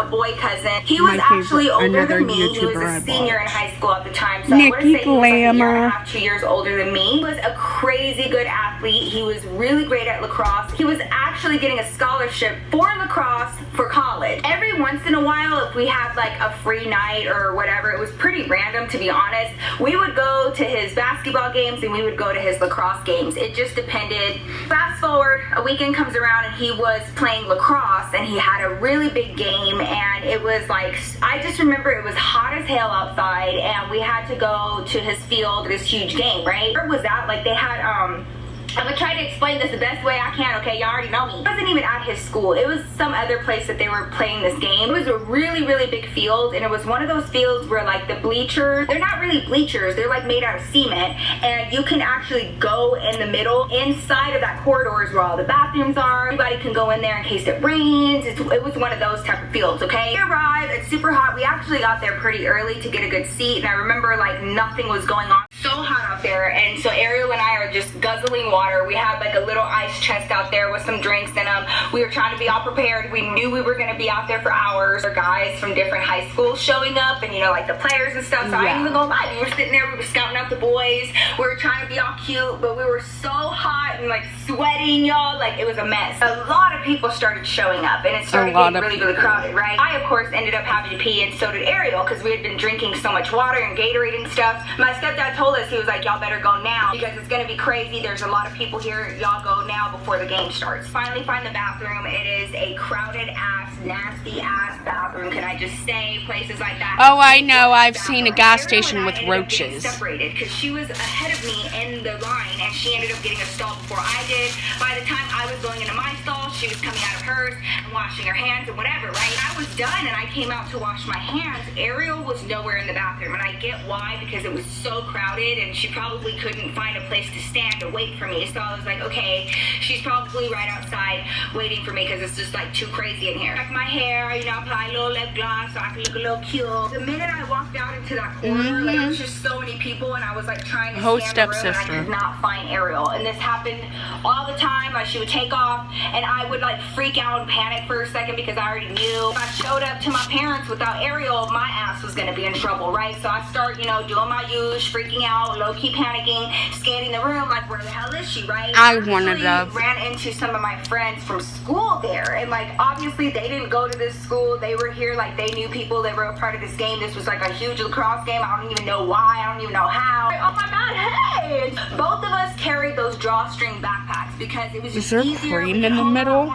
a boy cousin. He was actually older than me. He was a senior in high school at the time. So Nikki Glamour. 2 years older than me. He was a crazy good athlete. He was really great at lacrosse. He was actually getting a scholarship for lacrosse for college. Every once in a while, if we had like a free night or whatever, it was pretty random to be honest, we would go to his basketball games and we would go to his lacrosse games. It just depended. Fast forward, a weekend comes around and he was playing lacrosse and he had a really big game, and it was like, I just remember it was hot as hell outside and we had to go to his field, this huge game, right? Where was that? Like they had, I'm gonna try to explain this the best way I can, okay? Y'all already know me. It wasn't even at his school. It was some other place that they were playing this game. It was a really, really big field, and it was one of those fields where like the bleachers, they're not really bleachers, they're like made out of cement, and you can actually go in the middle. Inside of that corridor is where all the bathrooms are. Everybody can go in there in case it rains. It was one of those type of fields, okay? We arrived, it's super hot. We actually got there pretty early to get a good seat, and I remember like nothing was going on. So hot out there, and so Ariel and I are just guzzling water. We had like a little ice chest out there with some drinks in them. We were trying to be all prepared. We knew we were going to be out there for hours. There were guys from different high schools showing up, and you know, like the players and stuff. So I ain't even gonna lie, we were sitting there, we were scouting out the boys. We were trying to be all cute, but we were so hot and like sweating, y'all. Like it was a mess. A lot of people started showing up, and it started getting really, really crowded, right? I, of course, ended up having to pee, and so did Ariel, because we had been drinking so much water and Gatorade and stuff. My stepdad told us, he was like, y'all better go now because it's gonna be crazy. There's a lot of people here. Y'all go now before the game starts. Finally find the bathroom. It is a crowded ass, nasty ass bathroom. Can I just say, places like that? Oh, I know. I've seen a gas station with roaches. Separated because she was ahead of me in the line, and she ended up getting a stall before I did. By the time I was going into my stall, she was coming out of hers and washing her hands and whatever, right? I was done and I came out to wash my hands. Ariel was nowhere in the bathroom, and I get why, because it was so crowded and she probably couldn't find a place to stand to wait for me. So I was like, okay, she's probably right outside waiting for me because it's just like too crazy in here. Like my hair, you know, apply a little lip gloss so I can look a little cute. The minute I walked out into that corner, like there was just so many people, and I was like trying to scan the room, and I could not find Ariel. And this happened all the time. Like she would take off and I would like freak out and panic for a second because I already knew if I showed up to my parents without Ariel, my ass was gonna be in trouble, right? So I start, you know, doing my use, freaking out, low-key panicking, scanning the room, like where the hell is she, right? I wanted to ran into some of my friends from school there, and like obviously they didn't go to this school. They were here, like they knew people. They were a part of this game. This was like a huge lacrosse game. I don't even know why. I don't even know how. Oh my god, hey! Both of us carried those drawstring backpacks because it was just easier. Is there cream in the middle?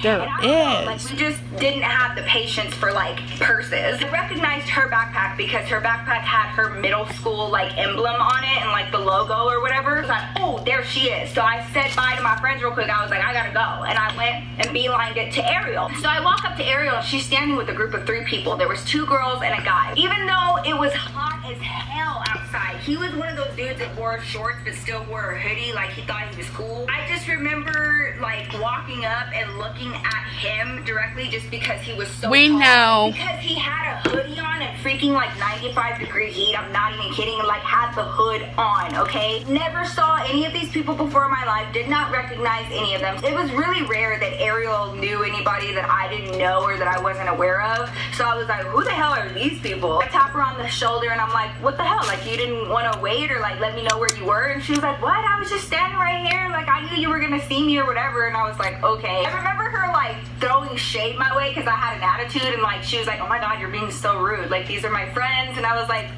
There is. Like we just didn't have the patience for like purses. I recognized her backpack because her backpack had her middle school like emblem on it and like the logo or whatever. I was like, oh, there she is. So I said bye to my friends real quick. I was like, I gotta go. And I went and beelined it to Ariel. So I walk up to Ariel and she's standing with a group of 3 people. There was 2 girls and a guy. Even though it was hot as hell outside, he was one of those dudes that wore shorts but still wore a hoodie like he thought he was cool. I just remember like walking up and looking at him directly just because he was so tall. know. Because he had a hoodie on and freaking like 95-degree heat. I'm not even kidding. Like had the hood on, okay? Never saw any of these people before in my life. Did not recognize any of them. It was really rare that Ariel knew anybody that I didn't know or that I wasn't aware of. So I was like, who the hell are these people? I tap her on the shoulder and I'm like, what the hell? Like you didn't want to wait or like let me know where you were? And she was like, what? I was just standing right here. Like I knew you were gonna see me or whatever. And I was like, okay. I remember her like throwing shade my way because I had an attitude, and like she was like, oh my god, you're being so rude. Like these are my friends. And I was like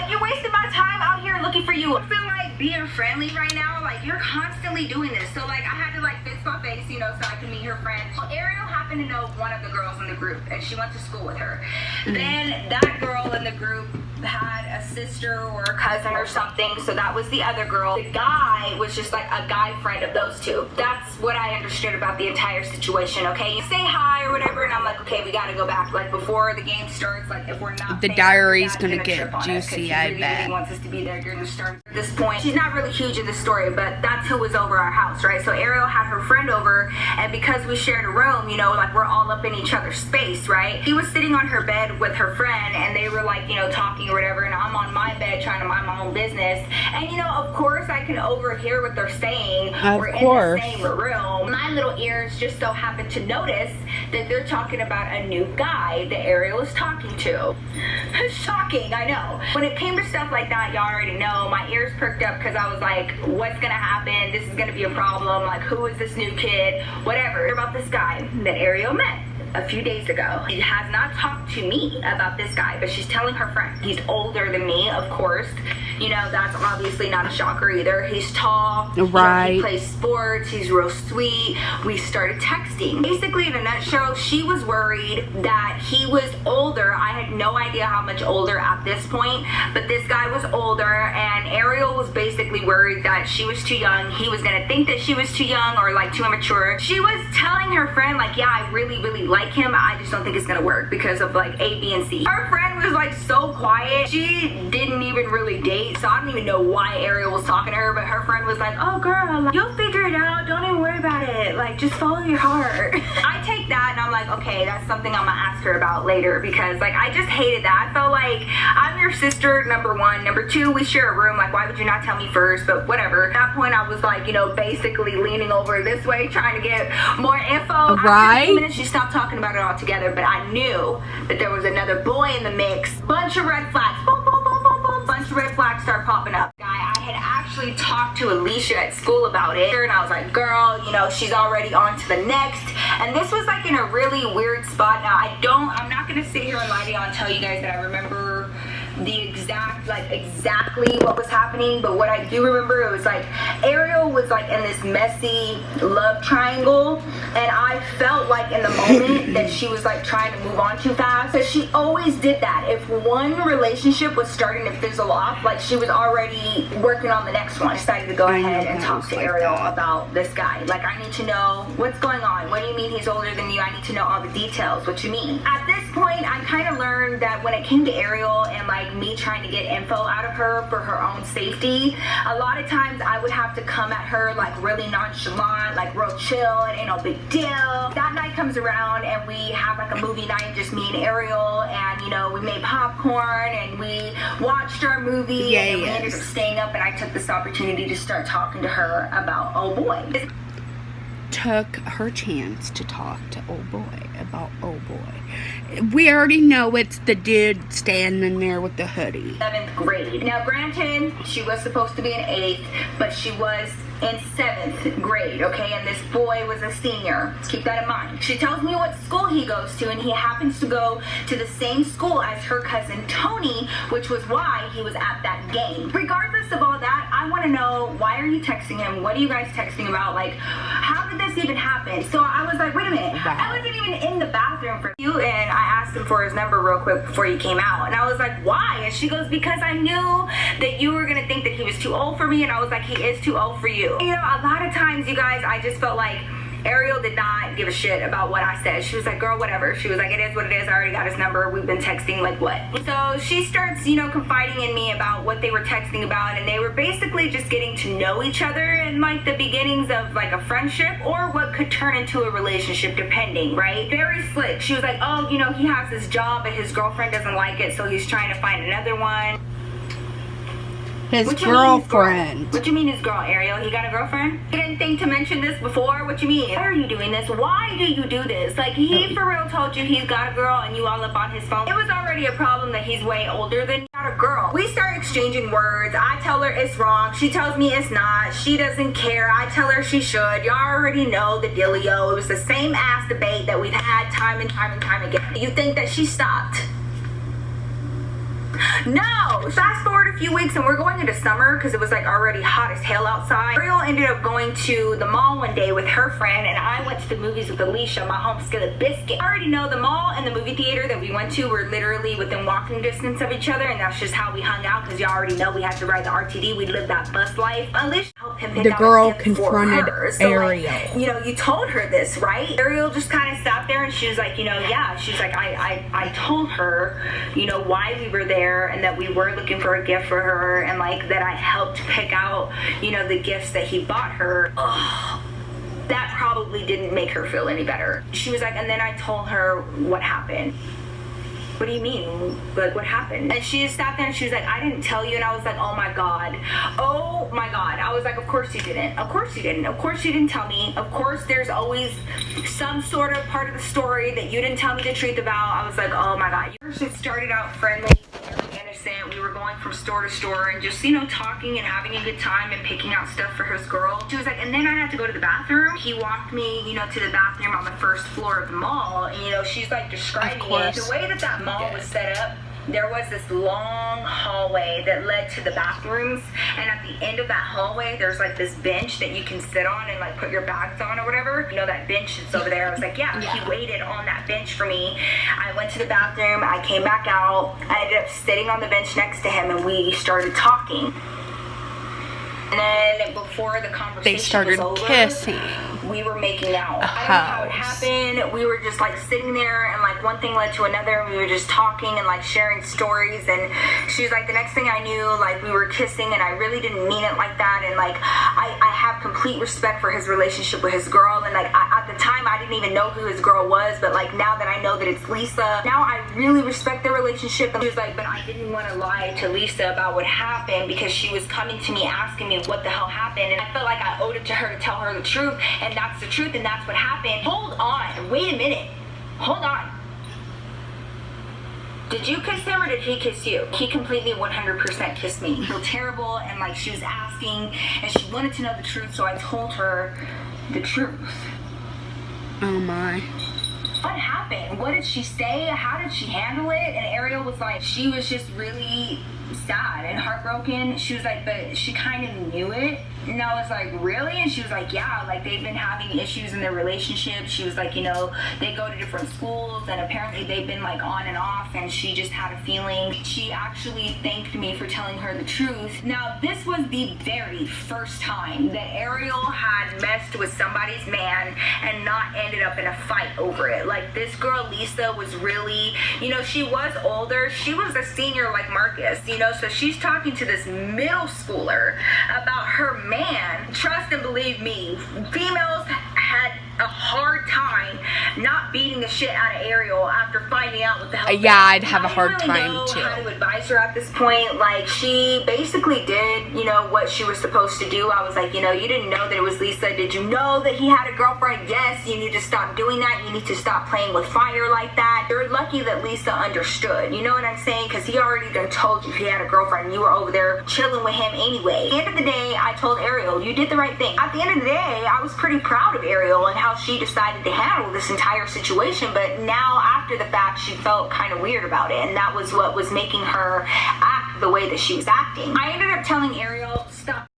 you're wasting my time out here looking for you. I feel like being friendly right now. Like you're constantly doing this. So like I had to like fix my face, you know, so I could meet her friends. Well, Ariel happened to know one of the girls in the group, and she went to school with her. Then that girl in the group had a sister or a cousin or something, so that was the other girl. The guy was just like a guy friend of those 2. That's what I understood about the entire situation, okay? You say hi or whatever, and I'm like, okay, we gotta go back. Like before the game starts, like if we're not the diary's gonna get juicy, I bet. He wants us to be there during the start. this point. She's not really huge in the story, but that's who was over our house, right? So Ariel had her friend over, and because we shared a room, you know, like we're all up in each other's space, right? He was sitting on her bed with her friend, and they were like, you know, talking or whatever, and I'm on my bed trying to mind my own business. And you know, of course I can overhear what they're saying. We're in the same room. My little ears just so happen to notice that they're talking about a new guy that Ariel is talking to. Shocking, I know. When it came to stuff like that, y'all already know, my ears perked up because I was like, what's gonna happen? This is gonna be a problem. Like, who is this new kid? Whatever. About this guy that Ariel met a few days ago. She has not talked to me about this guy, but she's telling her friend. He's older than me, of course. You know, that's obviously not a shocker either. He's tall. Right. You know, he plays sports. He's real sweet. We started texting. Basically, in a nutshell, she was worried that he was older. I had no idea how much older at this point, but this guy was older, and Ariel was basically worried that she was too young. He was gonna think that she was too young or like too immature. She was telling her friend, like, yeah, I really, really like him. I just don't think it's gonna work because of like A, B, and C. Her friend was like so quiet. She didn't even really date, so I don't even know why Ariel was talking to her, but her friend was like, oh girl, like, you'll figure it out. Don't even worry about it. Like, just follow your heart. I take that and I'm like, okay, that's something I'm gonna ask her about later, because like I just hated that. I felt like I'm your sister, number one. Number two, we share a room. Like, why would you not tell me first? But whatever. At that point, I was like, you know, basically leaning over this way, trying to get more info. Right. After a few minutes, she stopped talking about it altogether, but I knew that there was another boy in the mix. Bunch of red flags. Boom, boom, boom, boom, boom. Bunch of red flags start popping up. I had actually talked to Alicia at school about it, and I was like, girl, you know, she's already on to the next. And this was like in a really weird spot. Now, I'm not gonna sit here and lie to y'all and tell you guys that I remember the exactly what was happening, but what I do remember, it was like Ariel was like in this messy love triangle, and I felt like in the moment that she was like trying to move on too fast. So she always did that. If one relationship was starting to fizzle off, like she was already working on the next one. I decided to go ahead and talk to Ariel about this guy. Like, I need to know what's going on. What do you mean he's older than you? I need to know all the details. What you mean? At this point, I kind of learned that when it came to Ariel and like me trying to get info out of her for her own safety, a lot of times I would have to come at her like really nonchalant, like real chill, it ain't no big deal. That night comes around and we have like a movie night, just me and Ariel, and you know, we made popcorn and we watched our movie, and we ended up staying up, and I took this opportunity to start talking to her about oh boy. Took her chance to talk to old boy about old boy. We already know it's the dude standing there with the hoodie. 7th grade. Now, granted, she was supposed to be in 8th, but she was in 7th grade, okay? And this boy was a senior. Let's keep that in mind. She tells me what school he goes to, and he happens to go to the same school as her cousin Tony, which was why he was at that game. Regardless of all that, I want to know, why are you texting him? What are you guys texting about? Like, how did this even happen? So I was like, wait a minute. Wow. I wasn't even in the bathroom for you, and I asked him for his number real quick before you came out. And I was like, why? And she goes, because I knew that you were going to think that he was too old for me. And I was like, he is too old for you. You know, a lot of times, you guys, I just felt like Ariel did not give a shit about what I said. She was like, girl, whatever. She was like, it is what it is. I already got his number. We've been texting, like what? So she starts, you know, confiding in me about what they were texting about, and they were basically just getting to know each other and like the beginnings of like a friendship or what could turn into a relationship depending, right? Very slick. She was like, oh, you know, he has this job, but his girlfriend doesn't like it, so he's trying to find another one. His girlfriend. What you mean his girl, Ariel? He got a girlfriend? You didn't think to mention this before? What you mean? Why are you doing this? Why do you do this? Like, he for real told you he's got a girl and you all up on his phone. It was already a problem that he's way older than you. Got a girl. We start exchanging words. I tell her it's wrong. She tells me it's not. She doesn't care. I tell her she should. Y'all already know the dealio. It was the same ass debate that we've had time and time and time again. You think that she stopped? No! Fast forward a few weeks and we're going into summer because it was like already hot as hell outside. Ariel ended up going to the mall one day with her friend, and I went to the movies with Alicia, my home skillet biscuit. I already know the mall and the movie theater that we went to were literally within walking distance of each other, and that's just how we hung out because y'all already know we had to ride the RTD. We lived that bus life. Alicia helped him pick the out girl a gift confronted for her. So, Ariel. like, you know, you told her this, right? Ariel just kind of sat there and she was like, you know, yeah. She's like, I told her, you know, why we were there. there and that we were looking for a gift for her, and like that I helped pick out, you know, the gifts that he bought her. Ugh, that probably didn't make her feel any better. She was like, and then I told her what happened. What do you mean? Like, what happened? And she just sat there and she was like, I didn't tell you. And I was like, oh my God. Oh my God. I was like, of course you didn't. Of course you didn't. Of course you didn't tell me. Of course there's always some sort of part of the story that you didn't tell me the truth about. I was like, oh my God. It started out friendly, very innocent. We were going from store to store and just, you know, talking and having a good time and picking out stuff for his girl. She was like, and then I had to go to the bathroom. He walked me, you know, to the bathroom on the first floor of the mall. And, you know, she's like describing it. The way that mall was set up, there was this long hallway that led to the bathrooms, and at the end of that hallway there's like this bench that you can sit on and like put your bags on or whatever. You know, that bench that's over there. I was like, yeah. He waited on that bench for me. I went to the bathroom, I came back out, I ended up sitting on the bench next to him and we started talking. And then before the conversation they started was over, kissing. We were making out. I don't know how it happened. We were just like sitting there and like one thing led to another. We were just talking and like sharing stories, and she was like, the next thing I knew, like we were kissing, and I really didn't mean it like that. And like I have complete respect for his relationship with his girl, and like at the time I didn't even know who his girl was, but like now that I know that it's Lisa, now I really respect their relationship. And she was like, but I didn't want to lie to Lisa about what happened because she was coming to me asking me what the hell happened, and I felt like I owed it to her to tell her the truth, and that's the truth, and that's what happened. Hold on, wait a minute, hold on. Did you kiss him or did he kiss you? He completely 100% kissed me. I feel terrible, and like she was asking and she wanted to know the truth, so I told her the truth. Oh my. What happened? What did she say? How did she handle it? And Ariel was like, she was just really sad and heartbroken. She was like, but she kind of knew it. And I was like, really? And she was like, yeah, like they've been having issues in their relationship. She was like, you know, they go to different schools and apparently they've been like on and off, and she just had a feeling. She actually thanked me for telling her the truth. Now, this was the very first time that Ariel had messed with somebody's man and not ended up in a fight over it. Like, this girl, Lisa, was really, you know, she was older. She was a senior like Marcus, you know, so she's talking to this middle schooler about her man. Trust and believe me, females had a hard time not beating the shit out of Ariel after finding out what the hell. Yeah, I'd have a hard time too. I didn't really know how to advise her at this point. Like, she basically did, you know, what she was supposed to do. I was like, you know, you didn't know that it was Lisa. Did you know that he had a girlfriend? Yes, you need to stop doing that. You need to stop playing with fire like that. You're lucky that Lisa understood. You know what I'm saying? Because he already done told you he had a girlfriend. You were over there chilling with him anyway. At the end of the day, I told Ariel, you did the right thing. At the end of the day, I was pretty proud of Ariel and how she decided to handle this entire situation, but now after the fact she felt kind of weird about it, and that was what was making her act the way that she was acting. I ended up telling Ariel, stop